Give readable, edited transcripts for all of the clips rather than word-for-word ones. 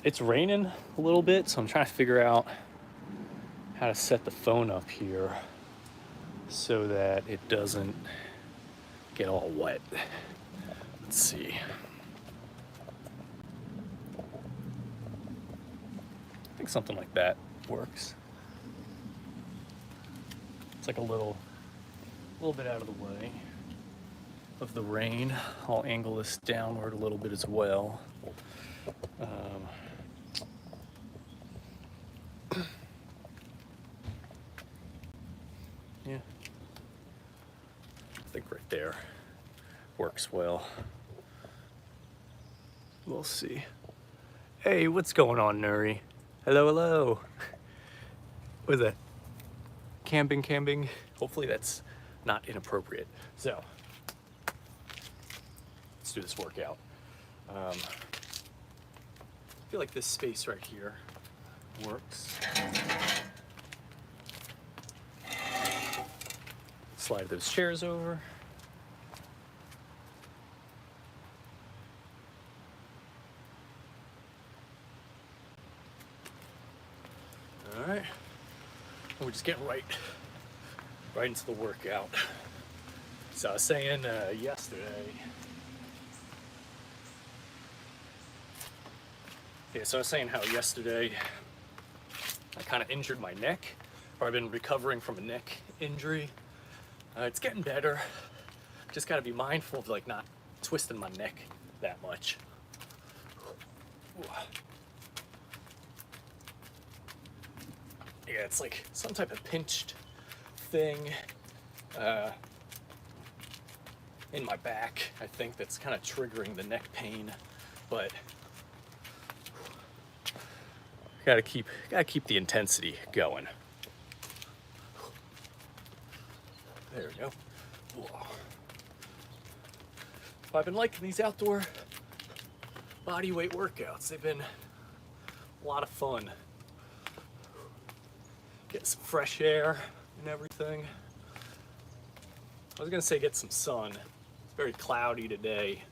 It's raining a little bit, so I'm trying to figure out how to set the phone up here so that it doesn't get all wet. Let's see. I think something like that works. It's like a little bit out of the way of the rain. I'll angle this downward a little bit as well. Yeah, I think right there works well. We'll see. Hey, what's going on, Nuri? Hello, hello. What is that? Camping. Hopefully that's not inappropriate. So, let's do this workout. I feel like this space right here works. Slide those chairs over. All right, we're just getting right into the workout. So I was saying yesterday. Yeah, so I was saying how yesterday I kind of injured my neck, or I've been recovering from a neck injury. It's getting better. Just got to be mindful of like not twisting my neck that much. Yeah, it's like some type of pinched thing in my back, I think, that's kind of triggering the neck pain. But gotta keep the intensity going. There we go. Whoa. I've been liking these outdoor body weight workouts. They've been a lot of fun. Get some fresh air and everything. I was gonna say get some sun. It's very cloudy today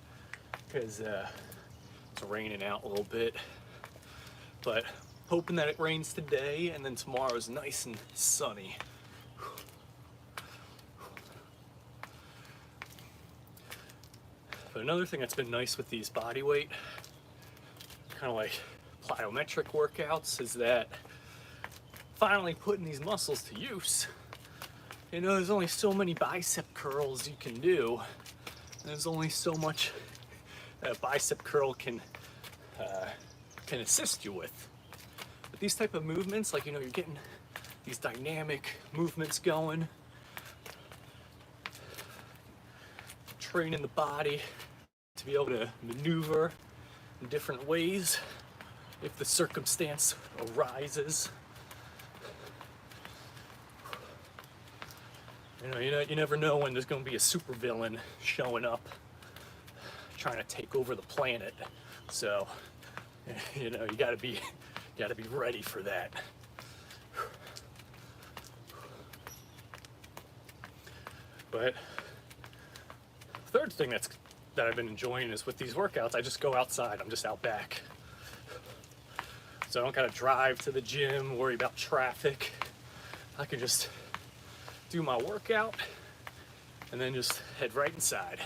because it's raining out a little bit. But hoping that it rains today and then tomorrow is nice and sunny. But another thing that's been nice with these body weight, kind of like plyometric workouts, is that finally putting these muscles to use. You know, there's only so many bicep curls you can do. There's only so much that a bicep curl can assist you with. But these type of movements, like, you know, you're getting these dynamic movements going, training the body to be able to maneuver in different ways if the circumstance arises. You never know when there's going to be a supervillain showing up trying to take over the planet. So, you know, you gotta be ready for that. But the third thing that I've been enjoying is with these workouts, I just go outside. I'm just out back. So I don't gotta drive to the gym, worry about traffic. I can just do my workout and then just head right inside.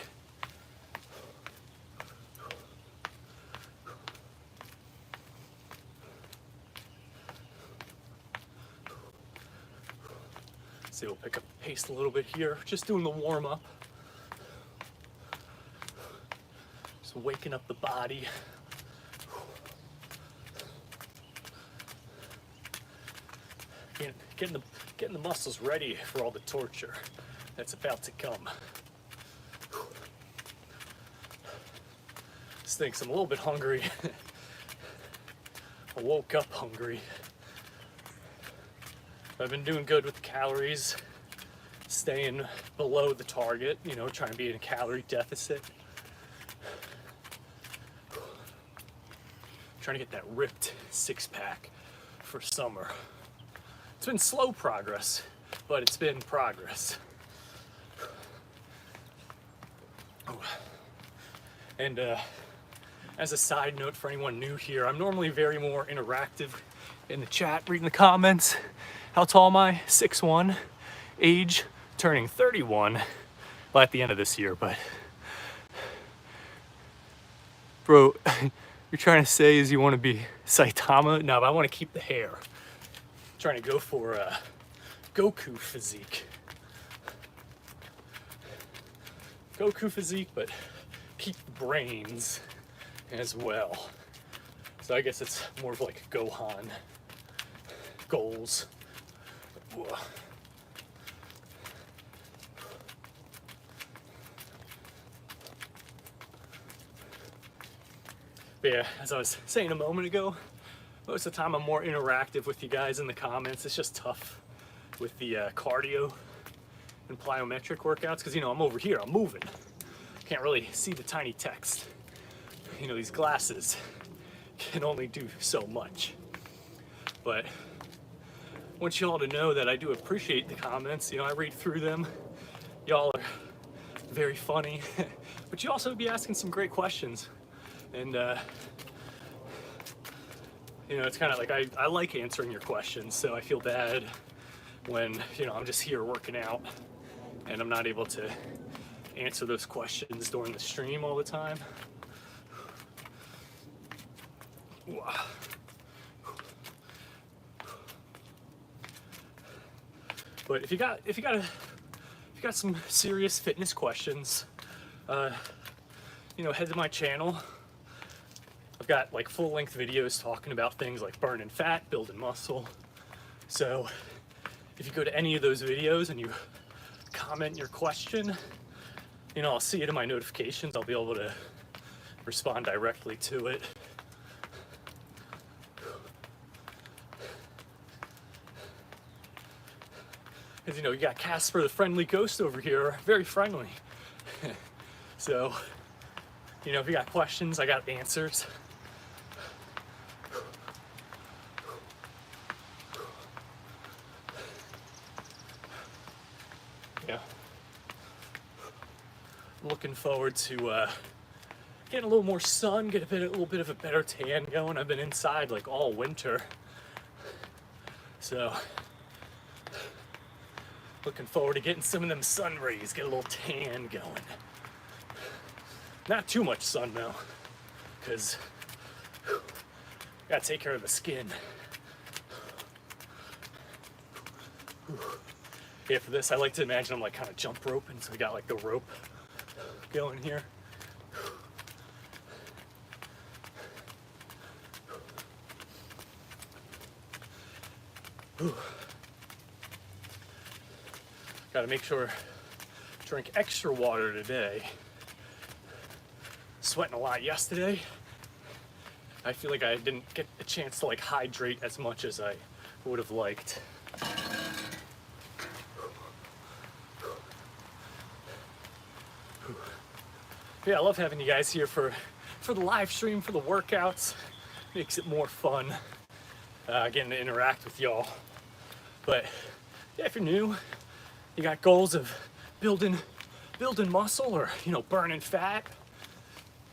See, we'll pick up the pace a little bit here. Just doing the warm up. Just waking up the body. Getting the muscles ready for all the torture that's about to come. Stinks. I'm a little bit hungry. I woke up hungry. I've been doing good with the calories, staying below the target, you know, trying to be in a calorie deficit. Trying to get that ripped six-pack for summer. It's been slow progress, but it's been progress. And as a side note for anyone new here, I'm normally very more interactive in the chat, reading the comments. How tall am I? 6'1", age turning 31, well, at the end of this year, but bro, you're trying to say is you want to be Saitama? No, but I want to keep the hair. I'm trying to go for Goku physique. Goku physique, but keep the brains as well. So I guess it's more of like Gohan goals. But yeah, as I was saying a moment ago, most of the time I'm more interactive with you guys in the comments. It's just tough with the cardio and plyometric workouts because, you know, I'm over here, I'm moving. Can't really see the tiny text. You know, these glasses can only do so much. But I want you all to know that I do appreciate the comments. You know, I read through them. Y'all are very funny, but you also be asking some great questions. And, you know, it's kind of like I like answering your questions, so I feel bad when, you know, I'm just here working out and I'm not able to answer those questions during the stream all the time. But if you got some serious fitness questions, you know, head to my channel. I've got like full-length videos talking about things like burning fat, building muscle. So if you go to any of those videos and you comment your question, you know, I'll see it in my notifications. I'll be able to respond directly to it. Because, you know, you got Casper the friendly ghost over here, very friendly. So, you know, if you got questions, I got answers. Yeah. I'm looking forward to getting a little more sun, get a little bit of a better tan going. I've been inside like all winter. So, looking forward to getting some of them sun rays, get a little tan going. Not too much sun though, because gotta take care of the skin. Yeah, for this I like to imagine I'm like kind of jump roping, so I got like the rope going here. Gotta make sure drink extra water today. Sweating a lot yesterday. I feel like I didn't get a chance to like hydrate as much as I would have liked. Yeah, I love having you guys here for the live stream, for the workouts. Makes it more fun getting to interact with y'all. But yeah, if you're new, you got goals of building muscle or, you know, burning fat.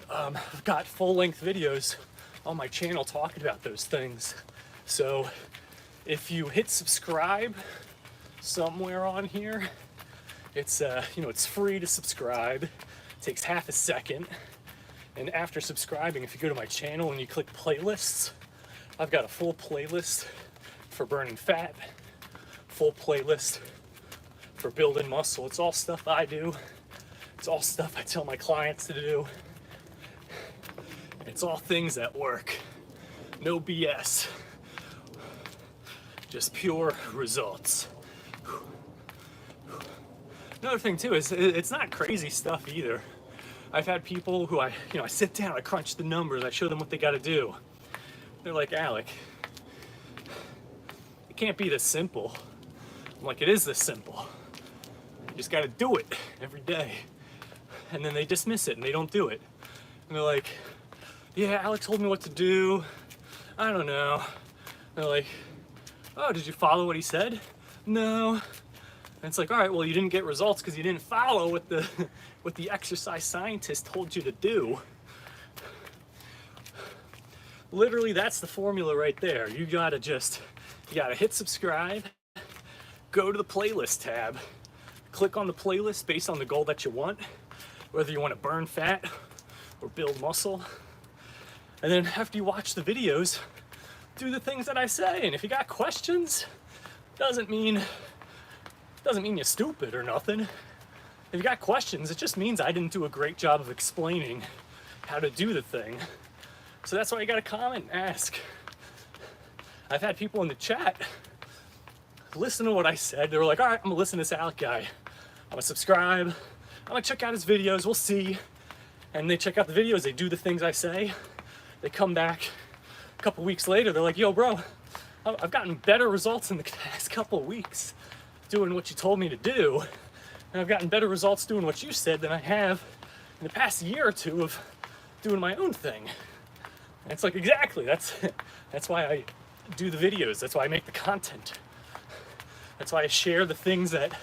I've got full-length videos on my channel talking about those things. So if you hit subscribe somewhere on here, it's you know, it's free to subscribe. It takes half a second. And after subscribing, if you go to my channel and you click playlists, I've got a full playlist for burning fat, full playlist for building muscle. It's all stuff I do. It's all stuff I tell my clients to do. It's all things that work. No BS. Just pure results. Another thing too is it's not crazy stuff either. I've had people who I sit down, I crunch the numbers, I show them what they got to do. They're like, Alec, it can't be this simple. I'm like, it is this simple. You just got to do it every day. And then they dismiss it and they don't do it. And they're like, yeah, Alec told me what to do. I don't know. And they're like, oh, did you follow what he said? No. And it's like, all right, well, you didn't get results because you didn't follow what the exercise scientist told you to do. Literally, that's the formula right there. You gotta hit subscribe, go to the playlist tab, click on the playlist based on the goal that you want, whether you want to burn fat or build muscle. And then after you watch the videos, do the things that I say. And if you got questions, doesn't mean you're stupid or nothing. If you got questions, it just means I didn't do a great job of explaining how to do the thing. So that's why you gotta comment and ask. I've had people in the chat listen to what I said. They were like, all right, I'm gonna listen to this Alec guy. I'm gonna subscribe. I'm gonna check out his videos, we'll see. And they check out the videos, they do the things I say. They come back a couple weeks later, they're like, yo bro, I've gotten better results in the past couple of weeks doing what you told me to do. And I've gotten better results doing what you said than I have in the past year or two of doing my own thing. And it's like, exactly, that's why I do the videos. That's why I make the content. That's why I share the things that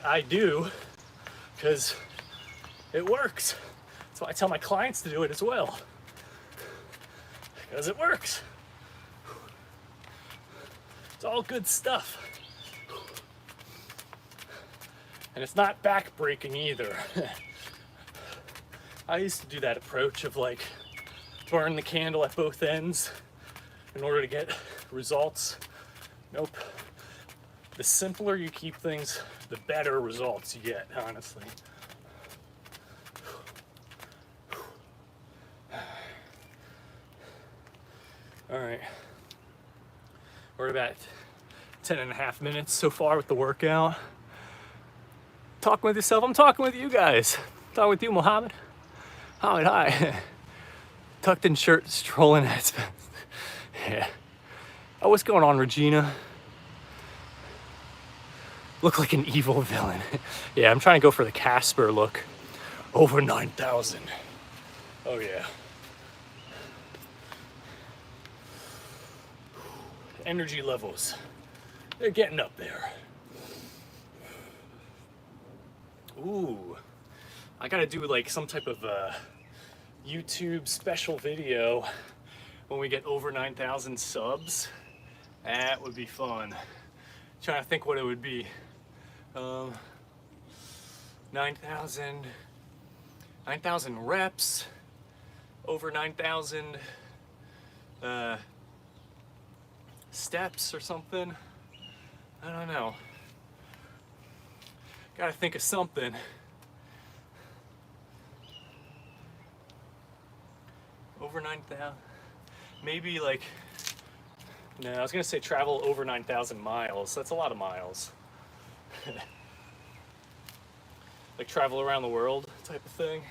I do, because it works. That's why I tell my clients to do it as well, because it works. It's all good stuff. And it's not back-breaking either. I used to do that approach of like, burn the candle at both ends in order to get results. Nope. The simpler you keep things, the better results you get, honestly. All right. We're about 10.5 minutes so far with the workout. Talking with yourself, I'm talking with you guys. Talking with you, Mohammed. Mohammed, hi. Tucked in shirt, strolling at yeah. Oh, what's going on, Regina? Look like an evil villain. Yeah, I'm trying to go for the Casper look. Over 9,000. Oh yeah. Energy levels, they're getting up there. Ooh, I gotta do like some type of YouTube special video when we get over 9,000 subs. That would be fun. Trying to think what it would be. 9,000 reps, over 9,000 steps or something. I don't know. Gotta think of something. Over 9,000, maybe like, no, I was gonna say travel over 9,000 miles. That's a lot of miles. Like travel around the world type of thing.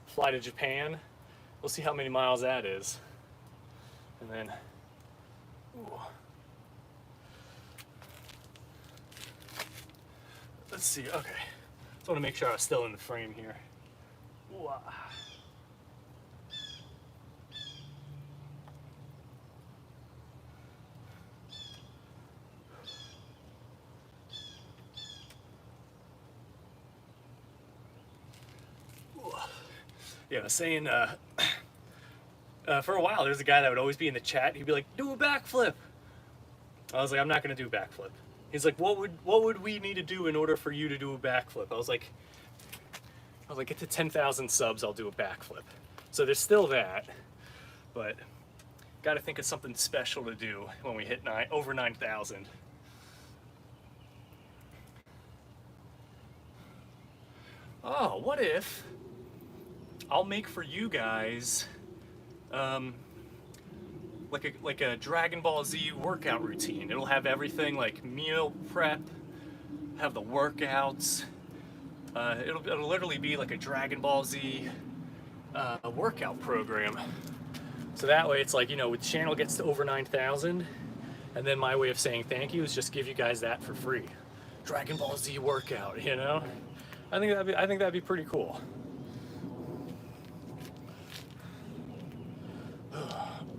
Fly to Japan. We'll see how many miles that is. And then, ooh. Let's see, okay. Just want to make sure I was still in the frame here. Ooh, Yeah, I was saying, for a while, there's a guy that would always be in the chat. He'd be like, do a backflip. I was like, I'm not going to do a backflip. He's like, what would we need to do in order for you to do a backflip? I was like, get to 10,000 subs, I'll do a backflip. So there's still that, but got to think of something special to do when we hit over 9,000. Oh, what if I'll make for you guys like a Dragon Ball Z workout routine. It'll have everything like meal prep, have the workouts. It'll literally be like a Dragon Ball Z workout program. So that way it's like, you know, the channel gets to over 9,000, and then my way of saying thank you is just give you guys that for free. Dragon Ball Z workout, you know? I think that'd be pretty cool.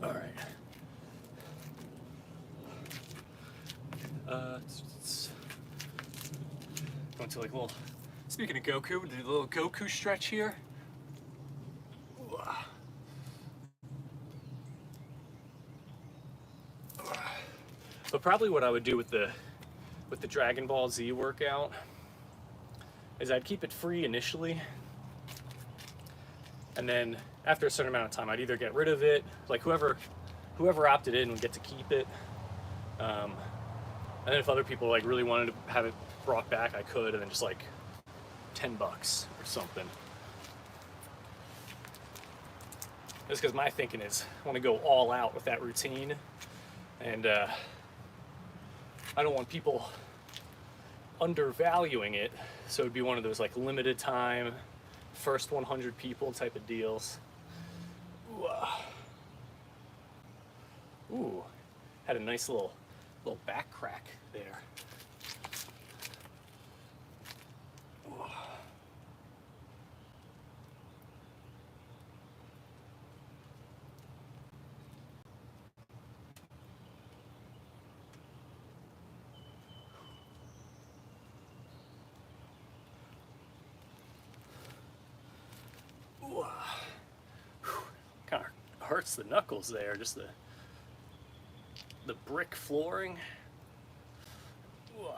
All right. Going to like a little Speaking of Goku, do a little Goku stretch here. But probably what I would do with the Dragon Ball Z workout is I'd keep it free initially, and then after a certain amount of time I'd either get rid of it, like whoever opted in would get to keep it, and then if other people like really wanted to have it brought back, I could, and then just like $10 or something. Just because my thinking is I want to go all out with that routine, and I don't want people undervaluing it, so it'd be one of those like limited time, first 100 people type of deals. Ooh, had a nice little back crack there. Kind of hurts the knuckles there, just the brick flooring. All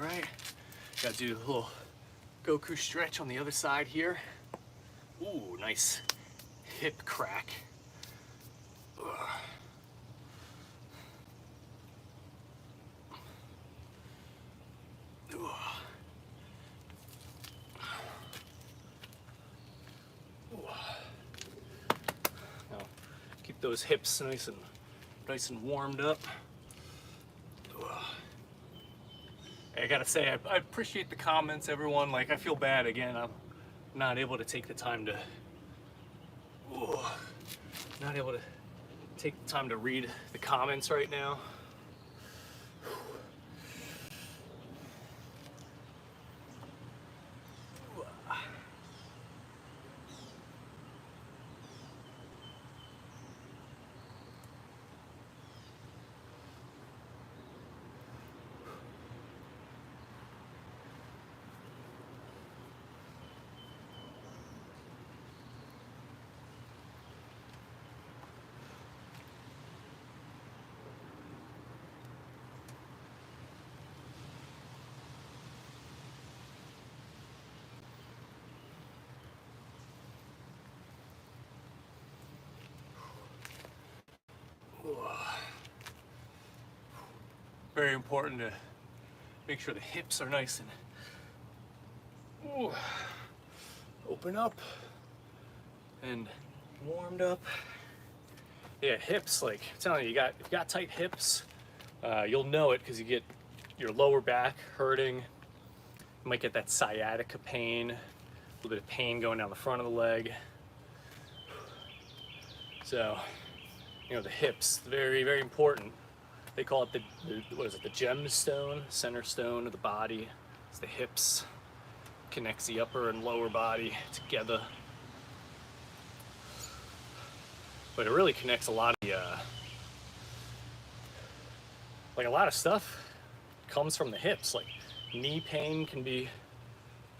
right, gotta do a little Goku stretch on the other side here. Ooh, nice hip crack. Keep those hips nice and warmed up. I gotta say, I appreciate the comments, everyone. Like, I feel bad again. I'm not able to take the time to read the comments right now. Very important to make sure the hips are nice and open up and warmed up. Yeah, hips, like I'm telling you, if you got tight hips, you'll know it because you get your lower back hurting. You might get that sciatica pain, a little bit of pain going down the front of the leg. So, you know, the hips, very, very important. They call it the gemstone, center stone of the body. It's the hips, connects the upper and lower body together. But it really connects a lot of the, like a lot of stuff comes from the hips. Like knee pain can be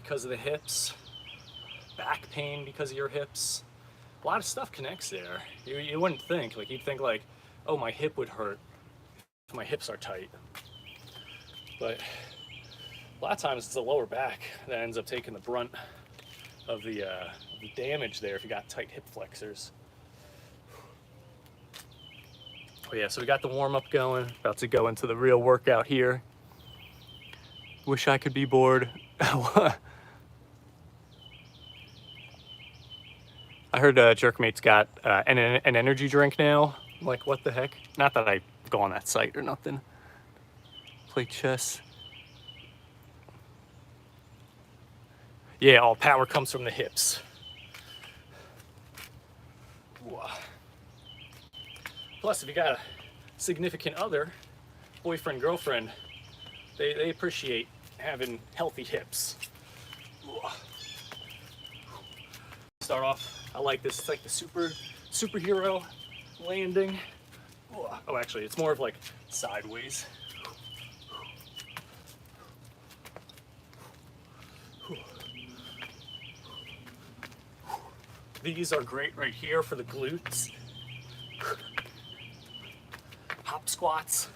because of the hips, back pain because of your hips. A lot of stuff connects there. You wouldn't think, like you'd think like, oh, my hip would hurt if my hips are tight. But a lot of times it's the lower back that ends up taking the brunt of the damage there if you got tight hip flexors. Oh yeah, so we got the warm up going, about to go into the real workout here. Wish I could be bored. I heard Jerkmate's got an energy drink now. I'm like, what the heck? Not that I go on that site or nothing. Play chess. Yeah, all power comes from the hips. Plus, if you got a significant other, boyfriend, girlfriend, they appreciate having healthy hips. Start off, I like this. It's like the superhero landing. Oh, actually, it's more of like sideways. These are great right here for the glutes. Hop squats.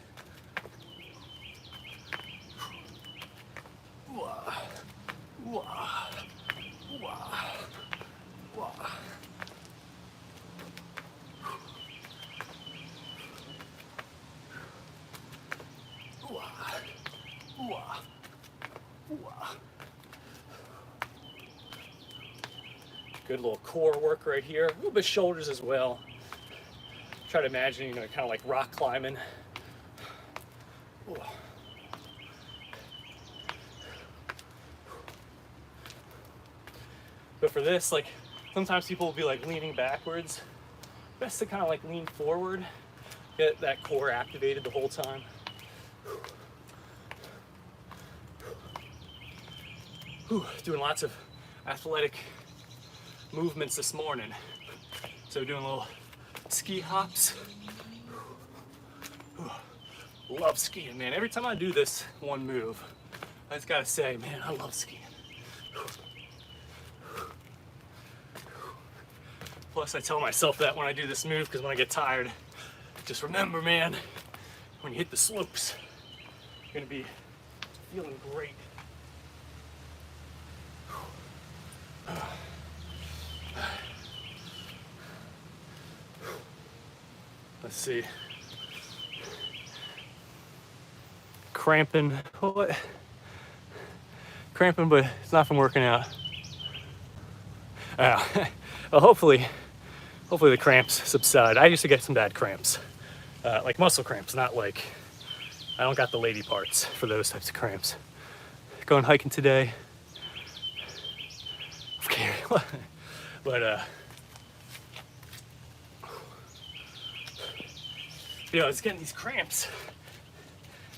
Good little core work right here. A little bit of shoulders as well. Try to imagine, kind of like rock climbing. But for this, like, sometimes people will be like leaning backwards. Best to kind of like lean forward, get that core activated the whole time. Doing lots of athletic movements this morning. So doing little ski hops. Love skiing, man. Every time I do this one move, I just gotta say, man, I love skiing. Plus, I tell myself that when I do this move, because when I get tired, just remember, man, when you hit the slopes, you're gonna be feeling great. Let's see. Cramping, what? Cramping, but it's not from working out. Well, hopefully the cramps subside. I used to get some bad cramps, like muscle cramps, not like, I don't got the lady parts for those types of cramps. Going hiking today. Okay, but I was getting these cramps,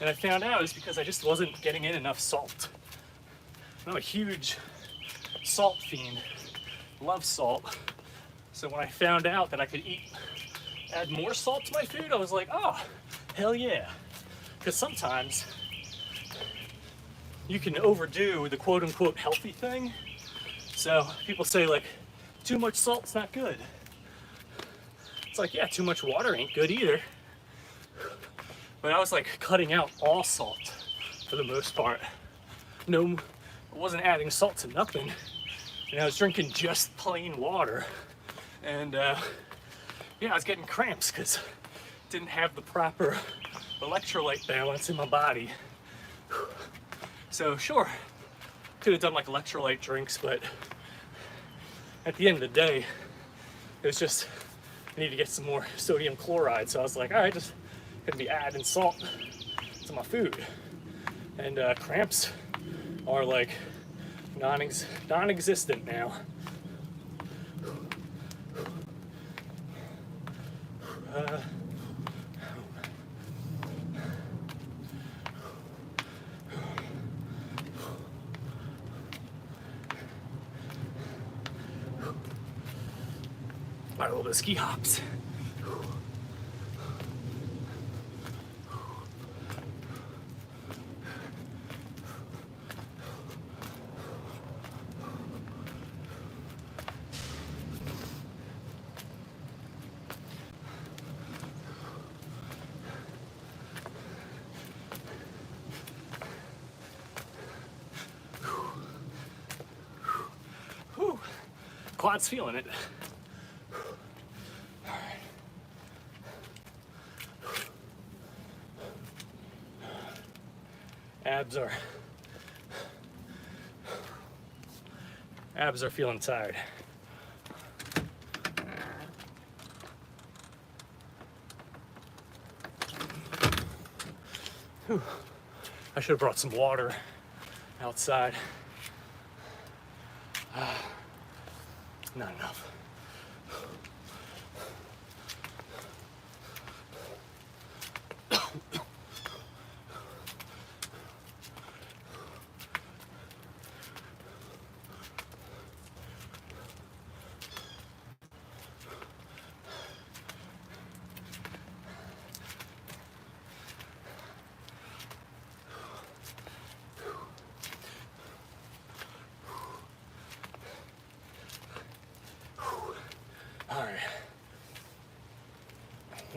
and I found out it's because I just wasn't getting in enough salt. I'm a huge salt fiend, love salt. So when I found out that I could add more salt to my food, I was like, oh, hell yeah. Because sometimes you can overdo the quote unquote healthy thing. So people say like, too much salt's not good. It's like, yeah, too much water ain't good either. But I was like cutting out all salt for the most part. No, I wasn't adding salt to nothing. And I was drinking just plain water. And yeah, I was getting cramps because I didn't have the proper electrolyte balance in my body. So sure, could have done like electrolyte drinks, but at the end of the day, it was just, I need to get some more sodium chloride. So I was like, all right, just gonna be adding salt to my food. And cramps are like non-existent now. All right, a little bit of ski hops. Whew. Quad's feeling it. Abs are feeling tired. Whew. I should have brought some water outside. Not enough.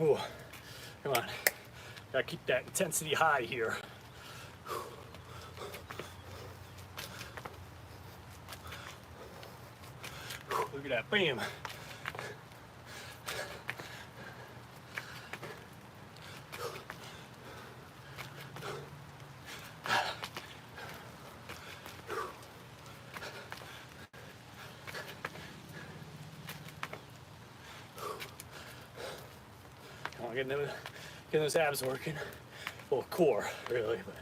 Ooh, come on. Gotta keep that intensity high here. Look at that, bam. Come on, getting those abs working. Well, core, really. But.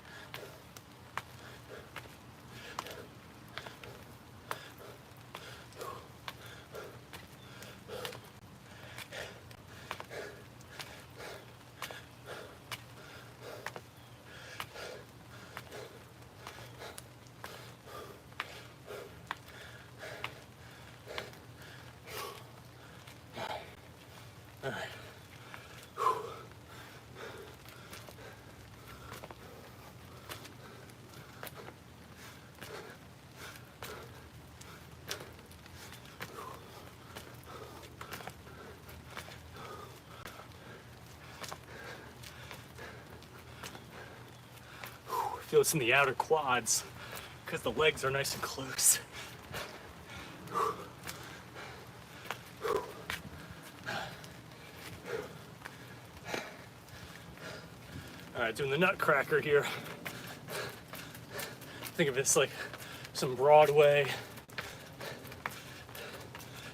All right. Feel this in the outer quads because the legs are nice and close. All right, doing the nutcracker here. Think of this like some Broadway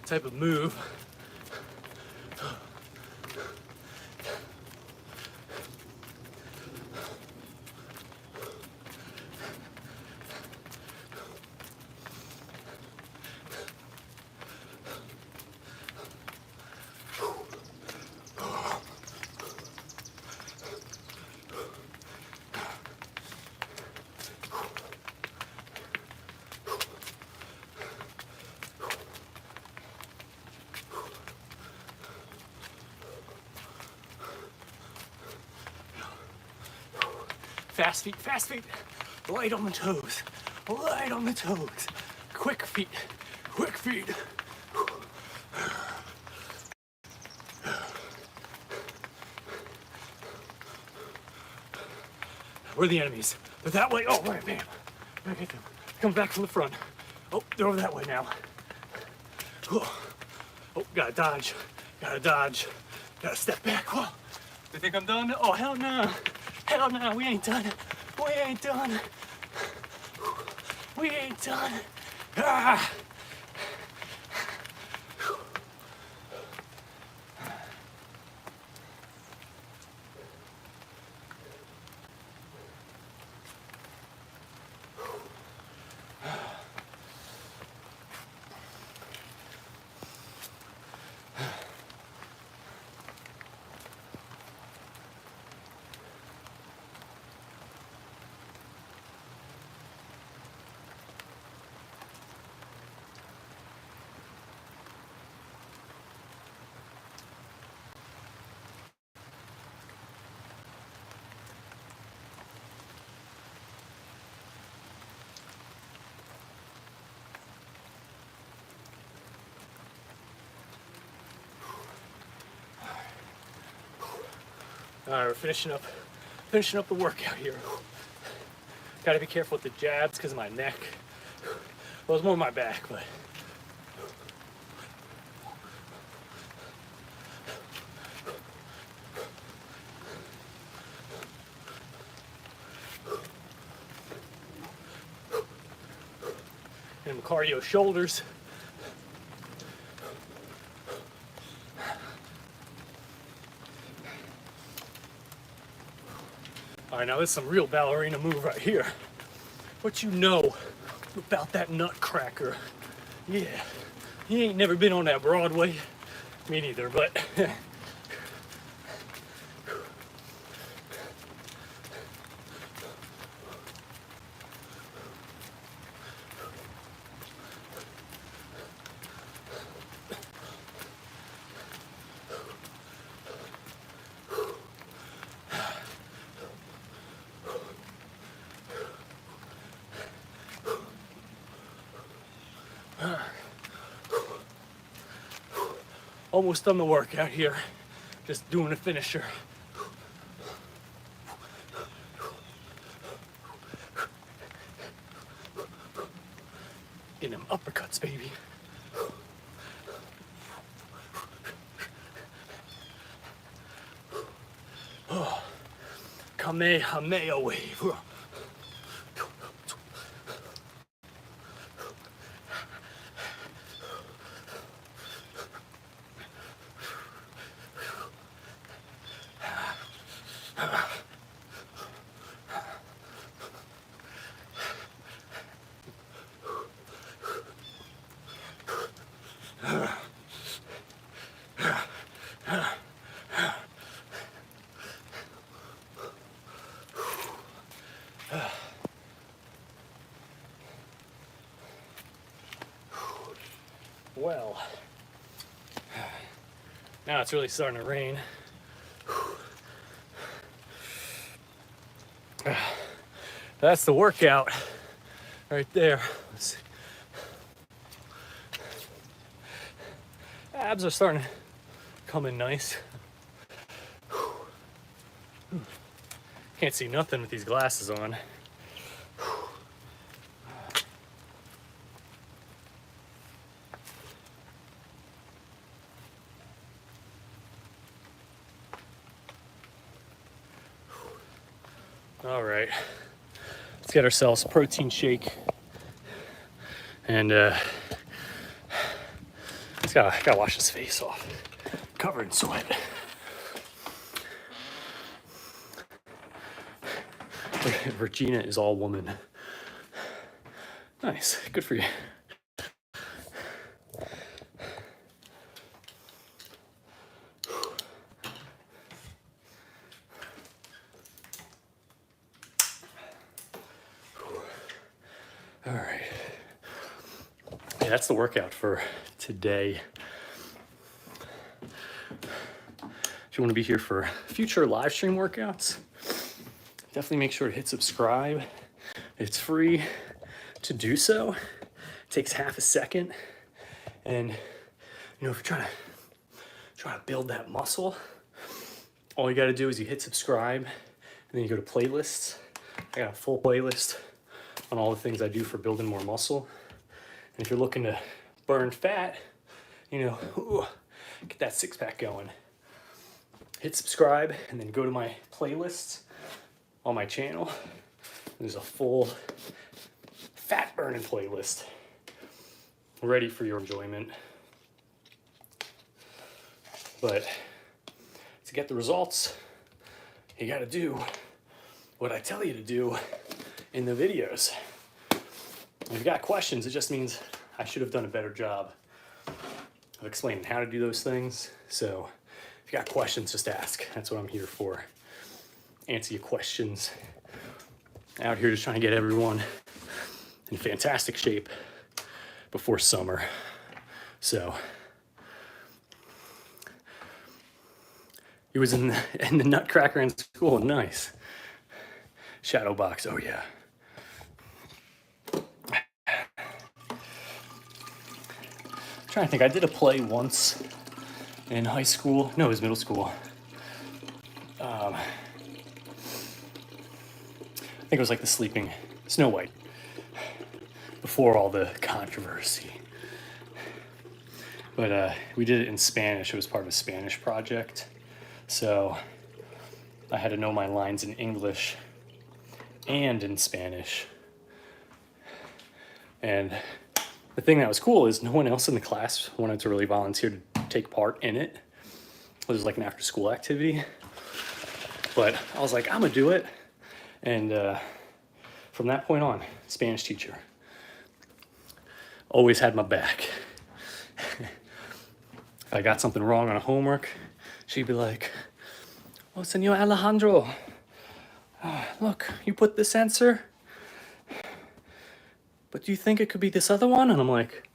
type of move. Fast feet, light on the toes, light on the toes, quick feet, quick feet. Where are the enemies? They're that way. Oh, right, bam. Back at them. Come back from the front. Oh, they're over that way now. Oh, gotta dodge, gotta step back. Oh, they think I'm done? Oh, hell no. Hell no, we ain't done. We ain't done. We ain't done. Ah! All right, we're finishing up the workout here. Gotta be careful with the jabs because of my neck. Well, it's more my back, but. And cardio shoulders. All right, now this is some real ballerina move right here. What you know about that nutcracker? Yeah, you ain't never been on that Broadway. Me neither, but. Almost done the workout here. Just doing a finisher. Getting them uppercuts, baby. Oh, Kamehameha wave. Well, now it's really starting to rain. That's the workout right there. Let's see. Abs are starting to come in nice. Can't see nothing with these glasses on. All right, let's get ourselves a protein shake, and gotta wash his face off, covered in sweat. Regina is all woman. Nice, good for you. All right. Yeah, that's the workout for today. If you want to be here for future live stream workouts, definitely make sure to hit subscribe. It's free to do so. It takes half a second. And if you're trying to build that muscle, all you got to do is you hit subscribe, and then you go to playlists. I got a full playlist on all the things I do for building more muscle. And if you're looking to burn fat, get that six-pack going, hit subscribe and then go to my playlists on my channel. There's a full fat burning playlist ready for your enjoyment. But to get the results, you got to do what I tell you to do in the videos. If you've got questions, it just means I should have done a better job of explaining how to do those things. So if you got questions, just ask. That's what I'm here for. Answer your questions. Out here just trying to get everyone in fantastic shape before summer. So he was in the Nutcracker in school. Nice. Shadow box. Oh yeah. Trying to think, I did a play once in high school. No, it was middle school. I think it was like the Sleeping Snow White, before all the controversy. But we did it in Spanish. It was part of a Spanish project. So I had to know my lines in English and in Spanish. And the thing that was cool is no one else in the class wanted to really volunteer to take part in it. It was like an after school activity. But I was like, I'm gonna do it. And from that point on, Spanish teacher always had my back. If I got something wrong on a homework, she'd be like, oh, Senor Alejandro, look, you put this answer, but do you think it could be this other one? And I'm like,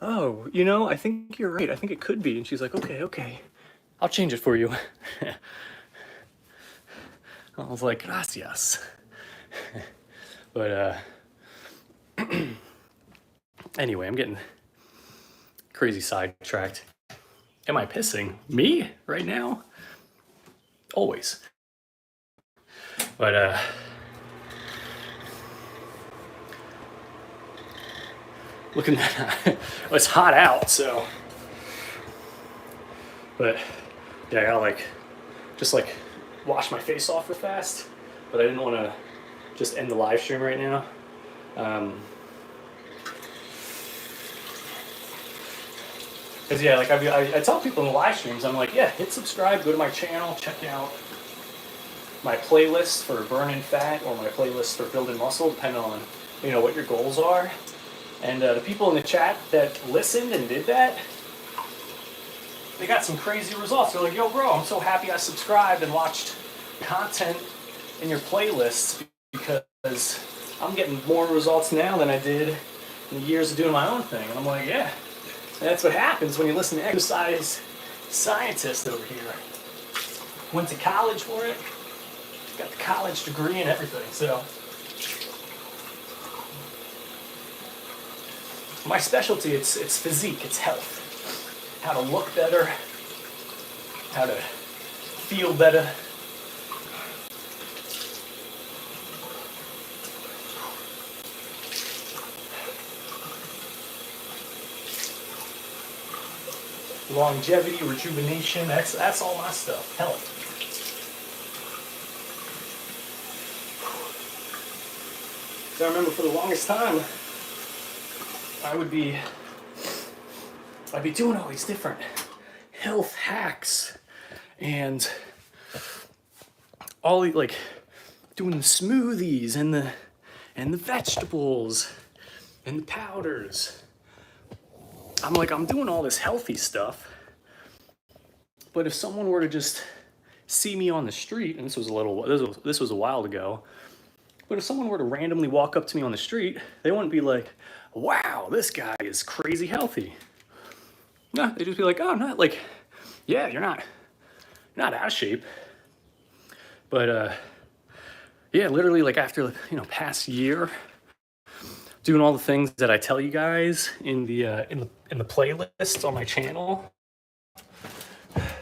oh, I think you're right. I think it could be. And she's like, okay, I'll change it for you. I was like, gracias. But anyway, I'm getting crazy sidetracked. Am I pissing? Me right now? always. But looking at it's hot out, so. But yeah, I gotta just wash my face off real fast. But I didn't want to just end the live stream right now. Because yeah, like I tell people in the live streams, I'm like, yeah, hit subscribe, go to my channel, check out my playlist for burning fat or my playlist for building muscle, depending on, you know, what your goals are. And the people in the chat that listened and did that, they got some crazy results. They're like, yo, bro, I'm so happy I subscribed and watched content in your playlists because I'm getting more results now than I did in the years of doing my own thing. And I'm like, yeah, that's what happens when you listen to exercise scientists over here. Went to college for it, got the college degree and everything, so. My specialty, it's physique, it's health. How to look better, how to feel better. Longevity, rejuvenation, that's all my stuff, health. So I remember for the longest time, I'd be doing all these different health hacks and all like doing the smoothies and the vegetables and the powders. I'm like, I'm doing all this healthy stuff, but if someone were to just see me on the street, and this was a while ago, but if someone were to randomly walk up to me on the street, they wouldn't be like, wow, this guy is crazy healthy. No, they'd just be like, oh, not like, yeah, you're not out of shape. But yeah, literally like after, you know, past year, doing all the things that I tell you guys in the playlist on my channel,